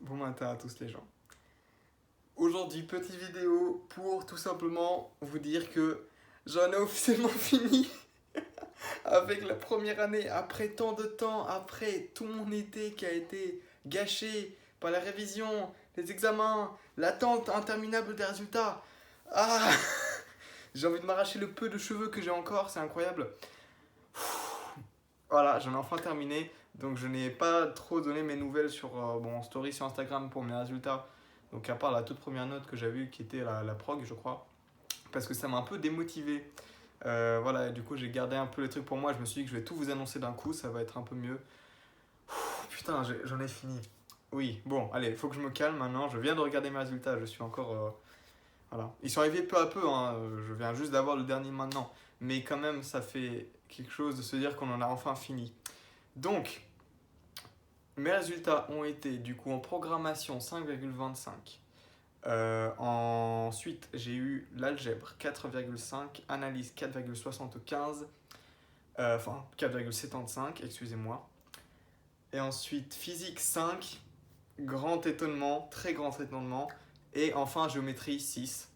Bon matin à tous les gens. Aujourd'hui, petite vidéo pour tout simplement vous dire que j'en ai officiellement fini avec la première année, après tant de temps, après tout mon été qui a été gâché par la révision, les examens, l'attente interminable des résultats. Ah, j'ai envie de m'arracher le peu de cheveux que j'ai encore, c'est incroyable. Voilà, j'en ai enfin terminé. Donc je n'ai pas trop donné mes nouvelles sur bon, story sur Instagram pour mes résultats. Donc à part la toute première note que j'avais eue qui était la prog, je crois. Parce que ça m'a un peu démotivé. Voilà, et du coup j'ai gardé un peu les trucs pour moi. Je me suis dit que je vais tout vous annoncer d'un coup, ça va être un peu mieux. Putain, j'en ai fini. Oui, bon, allez, faut que je me calme maintenant. Je viens de regarder mes résultats, je suis encore... voilà. Ils sont arrivés peu à peu, hein. Je viens juste d'avoir le dernier maintenant. Mais quand même, ça fait quelque chose de se dire qu'on en a enfin fini. Donc, mes résultats ont été du coup en programmation 5,25. Ensuite, j'ai eu l'algèbre 4,5, analyse 4,75, enfin 4,75, excusez-moi. Et ensuite, physique 5, grand étonnement, très grand étonnement. Et enfin, géométrie 6.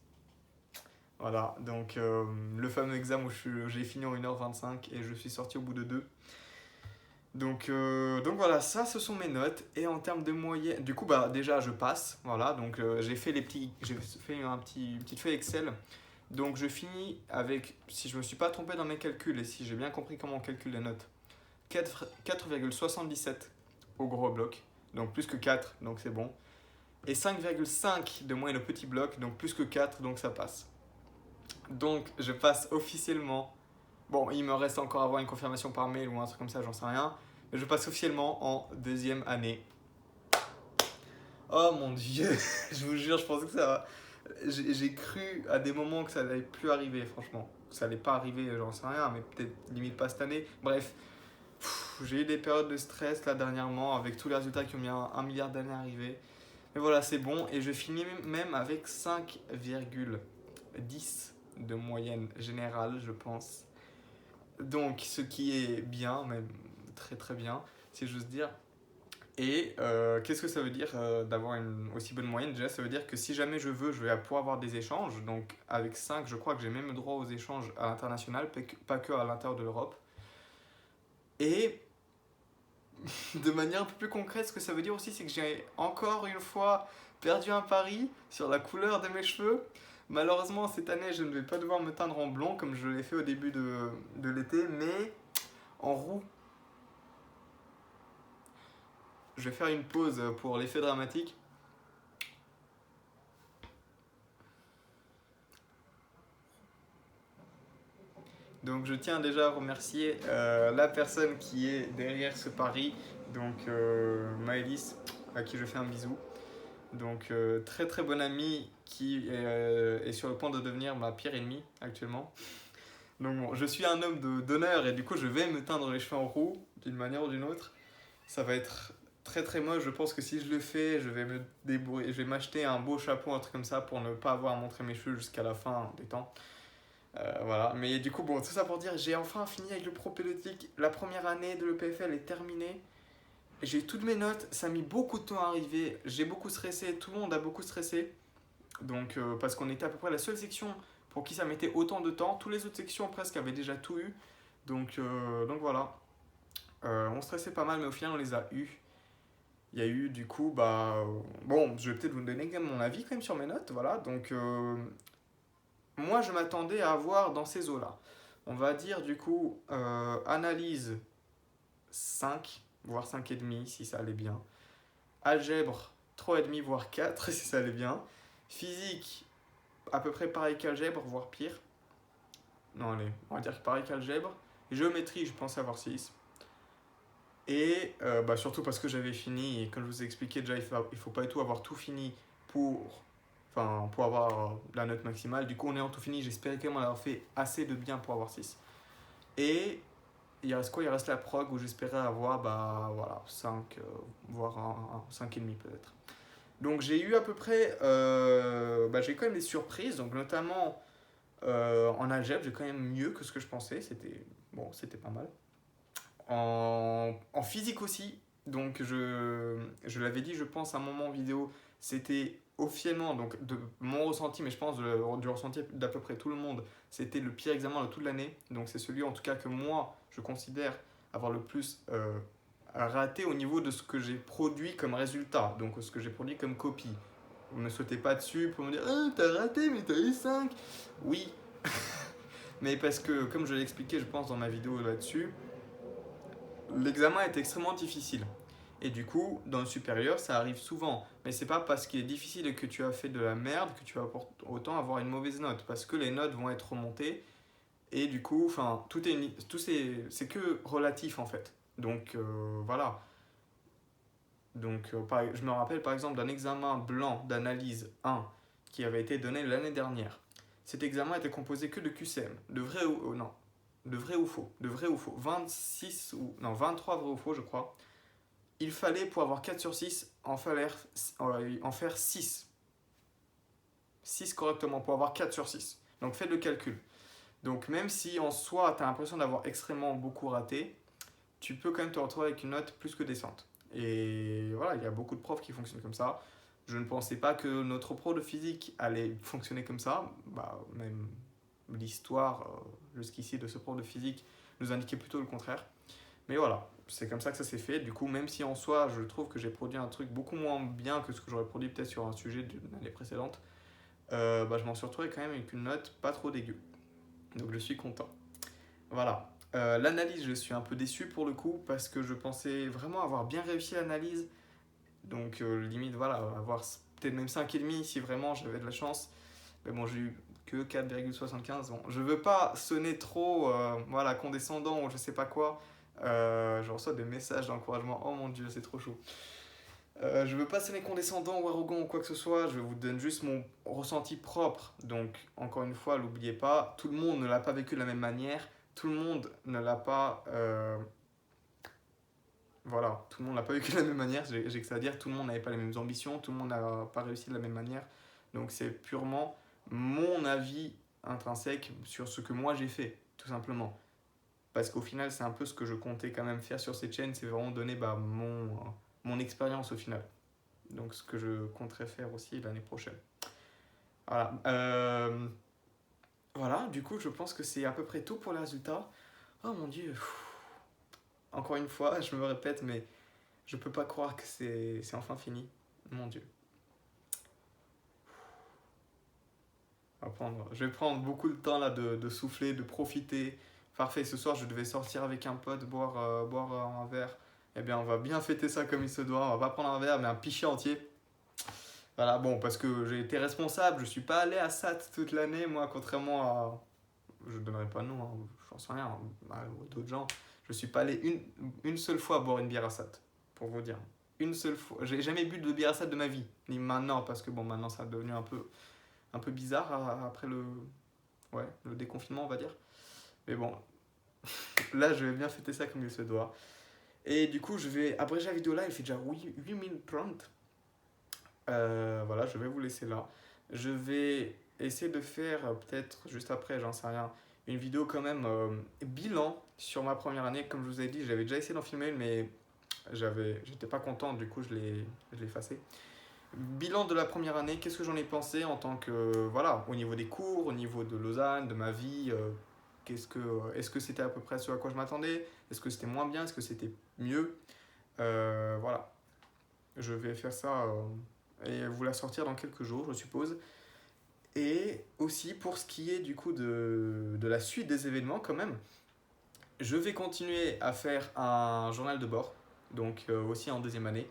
Voilà, donc le fameux examen où j'ai fini en 1h25 et je suis sorti au bout de 2. Donc voilà, ça ce sont mes notes. Et en termes de moyenne, du coup bah déjà je passe, voilà. Donc j'ai fait une petite feuille Excel. Donc je finis avec, si je me suis pas trompé dans mes calculs et si j'ai bien compris comment on calcule les notes, 4,77 au gros bloc, donc plus que 4, donc c'est bon. Et 5,5 de moyenne au petit bloc, donc plus que 4, donc ça passe. Donc je passe officiellement. Bon, il me reste encore à avoir une confirmation par mail ou un truc comme ça, j'en sais rien. Mais je passe officiellement en deuxième année. Oh mon dieu, je vous jure, je pensais que ça... J'ai cru à des moments que ça n'allait plus arriver, franchement. Ça n'allait pas arriver, j'en sais rien, mais peut-être limite pas cette année. Bref, j'ai eu des périodes de stress là dernièrement avec tous les résultats qui ont mis un milliard d'années à arriver. Mais voilà, c'est bon. Et je finis même avec 5,10 de moyenne générale, je pense. Donc, ce qui est bien, même très très bien, si j'ose dire. Et qu'est-ce que ça veut dire d'avoir une aussi bonne moyenne? Déjà, ça veut dire que si jamais je veux, je vais pouvoir avoir des échanges. Donc, avec 5 je crois que j'ai même droit aux échanges à l'international, pas que à l'intérieur de l'Europe. Et de manière un peu plus concrète, ce que ça veut dire aussi, c'est que j'ai encore une fois perdu un pari sur la couleur de mes cheveux. Malheureusement, cette année, je ne vais pas devoir me teindre en blond comme je l'ai fait au début de l'été, mais en roux. Je vais faire une pause pour l'effet dramatique. Donc je tiens déjà à remercier la personne qui est derrière ce pari, donc Maëlys, à qui je fais un bisou. Donc très très bonne amie qui est sur le point de devenir ma pire ennemie actuellement. Donc bon, je suis un homme d'honneur et du coup je vais me teindre les cheveux en roux d'une manière ou d'une autre. Ça va être très très moche, je pense que si je le fais, je vais me débrouiller, je vais m'acheter un beau chapeau, un truc comme ça pour ne pas avoir à montrer mes cheveux jusqu'à la fin des temps. Voilà, mais du coup, bon, tout ça pour dire, j'ai enfin fini avec le propédeutique. La première année de l'EPFL est terminée. J'ai eu toutes mes notes, ça a mis beaucoup de temps à arriver. J'ai beaucoup stressé, tout le monde a beaucoup stressé. Donc, parce qu'on était à peu près la seule section pour qui ça mettait autant de temps. Toutes les autres sections presque avaient déjà tout eu. Donc voilà. On stressait pas mal, mais au final, on les a eus. Il y a eu du coup, bah. Bon, je vais peut-être vous donner mon avis quand même sur mes notes. Voilà, donc moi, je m'attendais à avoir dans ces eaux-là. On va dire du coup analyse 5 voire 5,5 si ça allait bien. Algèbre 3,5 voire 4 si ça allait bien. Physique à peu près pareil qu'algèbre, voire pire. Non, allez, on va dire pareil qu'algèbre. Géométrie, je pense avoir 6. Et bah, surtout parce que j'avais fini, et comme je vous ai expliqué déjà, il faut pas du tout avoir tout fini pour, pour avoir la note maximale. Du coup, en ayant tout fini, j'espérais quand même avoir fait assez de bien pour avoir 6. Et il reste quoi? Il reste la prog où j'espérais avoir bah, voilà, 5, voire un 5,5 peut-être. Donc j'ai eu à peu près, bah, j'ai quand même des surprises, donc notamment en algèbre, j'ai quand même mieux que ce que je pensais, c'était bon, c'était pas mal. En physique aussi, Donc je l'avais dit, je pense, à un moment en vidéo, c'était officiellement, donc de mon ressenti, mais je pense du ressenti d'à peu près tout le monde, c'était le pire examen de toute l'année. Donc c'est celui en tout cas que moi, je considère avoir le plus raté au niveau de ce que j'ai produit comme résultat, donc ce que j'ai produit comme copie. Ne me sautez pas dessus pour me dire ah, t'as raté, mais t'as eu 5. Oui, mais parce que, comme je l'ai expliqué, je pense, dans ma vidéo là-dessus, l'examen est extrêmement difficile. Et du coup, dans le supérieur, ça arrive souvent. Mais c'est pas parce qu'il est difficile et que tu as fait de la merde que tu vas autant avoir une mauvaise note. Parce que les notes vont être remontées. Et du coup, enfin, c'est que relatif en fait. Donc voilà. Donc je me rappelle par exemple d'un examen blanc d'analyse 1 qui avait été donné l'année dernière. Cet examen était composé que de QCM, de vrai ou non, de vrai ou faux, de vrai ou faux, 26 ou non 23 vrai ou faux je crois. Il fallait pour avoir 4 sur 6 en faire 6. 6 correctement pour avoir 4 sur 6. Donc faites le calcul. Donc même si en soi tu as l'impression d'avoir extrêmement beaucoup raté, tu peux quand même te retrouver avec une note plus que décente. Et voilà, il y a beaucoup de profs qui fonctionnent comme ça. Je ne pensais pas que notre pro de physique allait fonctionner comme ça. Bah, même l'histoire jusqu'ici de ce prof de physique nous indiquait plutôt le contraire. Mais voilà, c'est comme ça que ça s'est fait. Du coup, même si en soi, je trouve que j'ai produit un truc beaucoup moins bien que ce que j'aurais produit peut-être sur un sujet d'une année précédente, bah, je m'en suis retrouvé quand même avec une note pas trop dégueu. Donc je suis content. Voilà. L'analyse, je suis un peu déçu pour le coup parce que je pensais vraiment avoir bien réussi l'analyse. Donc limite, voilà, avoir peut-être même 5,5 si vraiment j'avais de la chance. Mais bon, j'ai eu que 4,75. Bon, je veux pas sonner trop voilà, condescendant ou je sais pas quoi. Je reçois des messages d'encouragement. Oh mon dieu, c'est trop chaud. Je veux pas sonner condescendant ou arrogant ou quoi que ce soit. Je vous donne juste mon ressenti propre. Donc, encore une fois, n'oubliez pas, tout le monde ne l'a pas vécu de la même manière. Tout le monde ne l'a pas. Voilà, tout le monde l'a pas vécu de la même manière. J'ai que ça à dire. Tout le monde n'avait pas les mêmes ambitions. Tout le monde n'a pas réussi de la même manière. Donc, c'est purement mon avis intrinsèque sur ce que moi j'ai fait, tout simplement. Parce qu'au final, c'est un peu ce que je comptais quand même faire sur cette chaîne. C'est vraiment donner bah, mon expérience au final. Donc, ce que je compterai faire aussi l'année prochaine. Voilà. Voilà, du coup, je pense que c'est à peu près tout pour les résultats. Oh mon dieu. Encore une fois, je me répète, mais je peux pas croire que c'est enfin fini. Mon dieu. Je vais prendre beaucoup de temps là de souffler, de profiter. Parfait, ce soir, je devais sortir avec un pote, boire un verre. Eh bien, on va bien fêter ça comme il se doit. On va pas prendre un verre, mais un pichet entier. Voilà, bon, parce que j'ai été responsable, je suis pas allé à SAT toute l'année, moi, contrairement à. Je donnerai pas de nom, hein, j'en sais rien, à d'autres gens. Je suis pas allé une seule fois boire une bière à SAT, pour vous dire. Une seule fois. J'ai jamais bu de bière à SAT de ma vie, ni maintenant, parce que bon, maintenant ça a devenu un peu bizarre après le déconfinement, on va dire. Mais bon, là, je vais bien fêter ça comme il se doit. Et du coup, je vais abréger la vidéo là, il fait déjà 8 minutes 30. Voilà, je vais vous laisser là. Je vais essayer de faire peut-être juste après, j'en sais rien, une vidéo quand même bilan sur ma première année. Comme je vous ai dit, j'avais déjà essayé d'en filmer une, mais j'étais pas content, du coup je l'ai effacé. Bilan de la première année, qu'est-ce que j'en ai pensé en tant que, voilà, au niveau des cours, au niveau de Lausanne, de ma vie, est-ce que c'était à peu près ce à quoi je m'attendais? Est-ce que c'était moins bien? Est-ce que c'était mieux? Voilà, je vais faire ça et vous la sortir dans quelques jours, je suppose. Et aussi pour ce qui est du coup de la suite des événements quand même, je vais continuer à faire un journal de bord, donc aussi en deuxième année.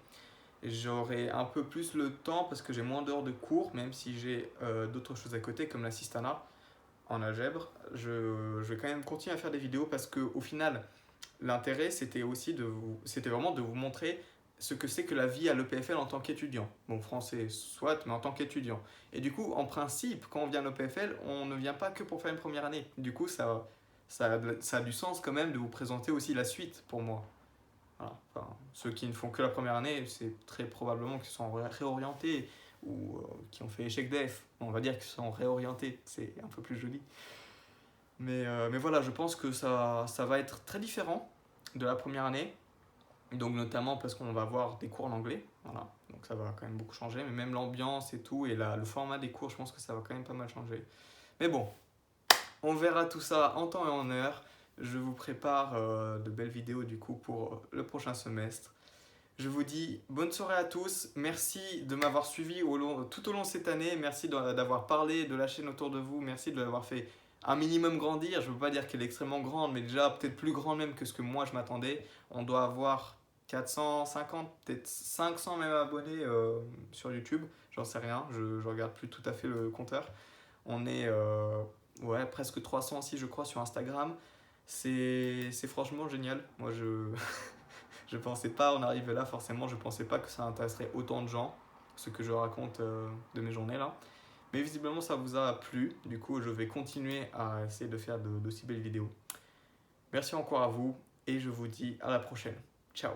J'aurai un peu plus le temps parce que j'ai moins d'heures de cours, même si j'ai d'autres choses à côté comme l'assistanat en algèbre. Je vais quand même continuer à faire des vidéos parce qu'au final, l'intérêt c'était vraiment de vous montrer ce que c'est que la vie à l'EPFL en tant qu'étudiant. Bon, français soit, mais en tant qu'étudiant. Et du coup, en principe, quand on vient à l'EPFL, on ne vient pas que pour faire une première année. Du coup, ça a du sens quand même de vous présenter aussi la suite pour moi. Voilà. Enfin, ceux qui ne font que la première année, c'est très probablement qu'ils sont réorientés ou qui ont fait échec d'EF. On va dire qu'ils sont réorientés, c'est un peu plus joli. Mais voilà, je pense que ça va être très différent de la première année. Donc notamment parce qu'on va avoir des cours en anglais, voilà. Donc ça va quand même beaucoup changer, mais même l'ambiance et tout, et le format des cours, je pense que ça va quand même pas mal changer. Mais bon, on verra tout ça en temps et en heure. Je vous prépare de belles vidéos du coup pour le prochain semestre. Je vous dis bonne soirée à tous. Merci de m'avoir suivi tout au long de cette année. Merci d'avoir parlé de la chaîne autour de vous. Merci de l'avoir fait un minimum grandir. Je ne veux pas dire qu'elle est extrêmement grande, mais déjà peut-être plus grande même que ce que moi je m'attendais. On doit avoir 450, peut-être 500 même abonnés sur YouTube. J'en sais rien, je ne regarde plus tout à fait le compteur. On est ouais, presque 300 aussi je crois sur Instagram. C'est franchement génial. Moi je pensais pas en arriver là forcément, je pensais pas que ça intéresserait autant de gens, ce que je raconte de mes journées là. Mais visiblement ça vous a plu, du coup je vais continuer à essayer de faire d'aussi belles vidéos. Merci encore à vous et je vous dis à la prochaine. Ciao.